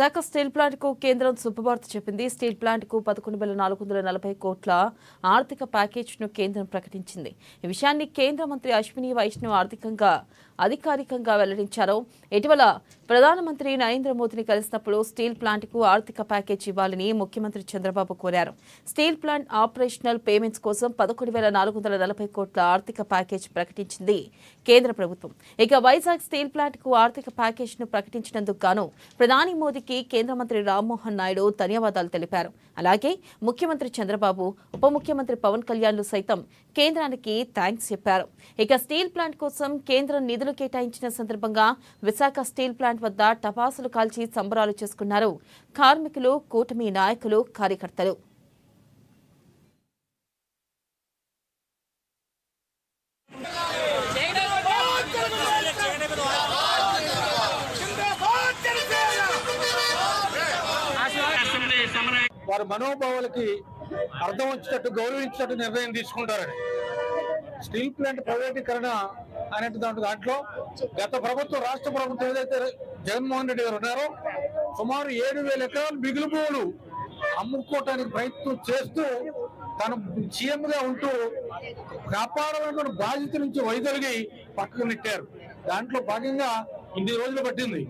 Visakha steel plant కు కేంద్రం శుభవార్త చెప్పింది. స్టీల్ ప్లాంట్ కు 11,440 కోట్ల ఆర్థిక ప్యాకేజ్ ను కేంద్రం ప్రకటించింది. ఈ విషయాన్ని కేంద్ర మంత్రి అశ్విని వైష్ణవ్ అధికారికంగా వెల్లడించారు. ఇటీవల ప్రధానమంత్రి నరేంద్ర మోదీని కలిసినప్పుడు స్టీల్ ప్లాంట్ కు ఆర్థిక ప్యాకేజ్ ఇవ్వాలని ముఖ్యమంత్రి చంద్రబాబు కోరారు. స్టీల్ ప్లాంట్ ఆపరేషనల్ పేమెంట్స్ కోసం 11,440 కోట్ల ఆర్థిక ప్యాకేజ్ ప్రకటించింది కేంద్ర ప్రభుత్వం. ఇక వైజాగ్ స్టీల్ ప్లాంట్ కు ఆర్థిక ప్యాకేజ్ ను ప్రకటించినందుకు గాను ప్రధాని మోదీకి కేంద్ర మంత్రి రామ్మోహన్ నాయుడు ధన్యవాదాలు తెలిపారు. అలాగే ముఖ్యమంత్రి చంద్రబాబు, ఉప ముఖ్యమంత్రి పవన్ కళ్యాణ్లు సైతం కేంద్రానికి థ్యాంక్స్ చెప్పారు. ఇక స్టీల్ ప్లాంట్ కోసం కేంద్రం నిధులు కేటాయించిన సందర్భంగా విశాఖ స్టీల్ ప్లాంట్ వద్ద టపాసులు కాల్చి సంబరాలు చేసుకున్నారు కార్మికులు, కూటమి నాయకులు, కార్యకర్తలు. వారి మనోభావాలకి అర్థం వచ్చేటట్టు గౌరవించేటట్టు నిర్ణయం తీసుకుంటారని. స్టీల్ ప్లాంట్ ప్రైవేటీకరణ అనే దాంట్లో గత ప్రభుత్వం, రాష్ట్ర ప్రభుత్వం ఏదైతే జగన్మోహన్ రెడ్డి గారు ఉన్నారో సుమారు 7,000 ఎకరాలు మిగులు భూములు అమ్ముకోవటానికి ప్రయత్నం చేస్తూ తను సీఎంగా ఉంటూ కాపాడమైనటువంటి బాధ్యత నుంచి వైదొలిగి పక్కకు నెట్టారు. దాంట్లో భాగంగా ఇన్ని రోజులు పట్టింది.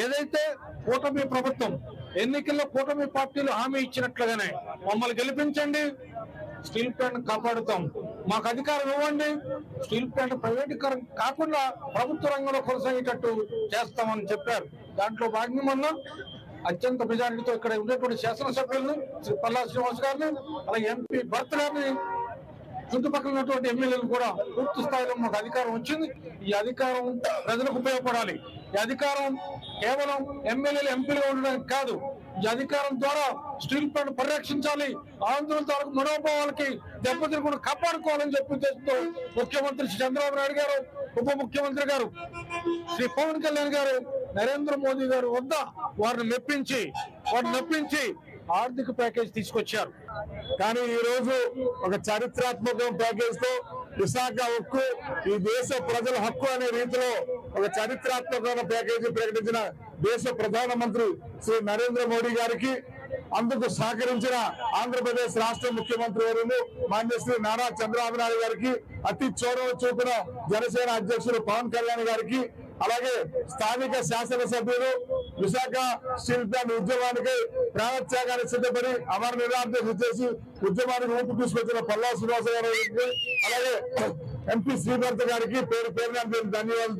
ఏదైతే కూటమి ప్రభుత్వం ఎన్నికల్లో కూటమి పార్టీలు హామీ ఇచ్చినట్లుగానే మమ్మల్ని గెలిపించండి, స్టీల్ ప్లాంట్ కాపాడుతాం, మాకు అధికారం ఇవ్వండి, స్టీల్ ప్లాంట్ ప్రైవేటీకరణ కాకుండా ప్రభుత్వ రంగంలో కొనసాగేటట్టు చేస్తామని చెప్పారు. దాంట్లో భాగంగా మొన్న అత్యంత మెజారిటీతో ఇక్కడ ఉండేటువంటి శాసనసభ్యులను శ్రీ పల్లా శ్రీనివాస్ గారిని, అలాగే ఎంపీ భర్త గారిని, చుట్టుపక్కల ఉన్నటువంటి ఎమ్మెల్యేలు కూడా పూర్తి స్థాయిలో మాకు అధికారం వచ్చింది. ఈ అధికారం ప్రజలకు ఉపయోగపడాలి. ఈ అధికారం కేవలం ఎమ్మెల్యేలు, ఎంపీలుగా ఉండడానికి కాదు. ఈ అధికారం ద్వారా స్టీల్ ప్లాంట్ పరిరక్షించాలి, ఆందోళన తాలూకు మనోభావాలకి దెబ్బతిరకుండా కాపాడుకోవాలని చెప్పి చేస్తూ ముఖ్యమంత్రి శ్రీ చంద్రబాబు నాయుడు గారు, ఉప ముఖ్యమంత్రి గారు శ్రీ పవన్ కళ్యాణ్ గారు, నరేంద్ర మోదీ గారు వద్ద వారిని మెప్పించి ఆర్థిక ప్యాకేజ్ తీసుకొచ్చారు. కానీ ఈ రోజు ఒక చారిత్రాత్మక ప్యాకేజ్ తో విశాఖ హక్కు, ఈ దేశ ప్రజల హక్కు అనే రీతిలో ఒక చారిత్రాత్మకమైన ప్యాకేజీ ప్రకటించిన దేశ ప్రధానమంత్రి శ్రీ నరేంద్ర మోడీ గారికి, అందుకు సహకరించిన ఆంధ్రప్రదేశ్ రాష్ట్ర ముఖ్యమంత్రి వర్యులు మాన్య శ్రీ నారా చంద్రబాబు నాయుడు గారికి, అతి చొరవ చూపిన జనసేన అధ్యక్షులు పవన్ కళ్యాణ్ గారికి, అలాగే స్థానిక శాసనసభ్యులు విశాఖ స్టీల్ ప్లాంట్ ఉద్యమానికి ప్రాణత్యాగాన్ని సిద్ధపడి అమర నిరాధ్యక్ష చేసి ఉద్యమానికి ఊపు తీసుకొచ్చిన పల్లా శ్రీనివాస గారికి, అలాగే ఎంపీ శ్రీభర్త గారికి పేరు పేరున ధన్యవాదాలు.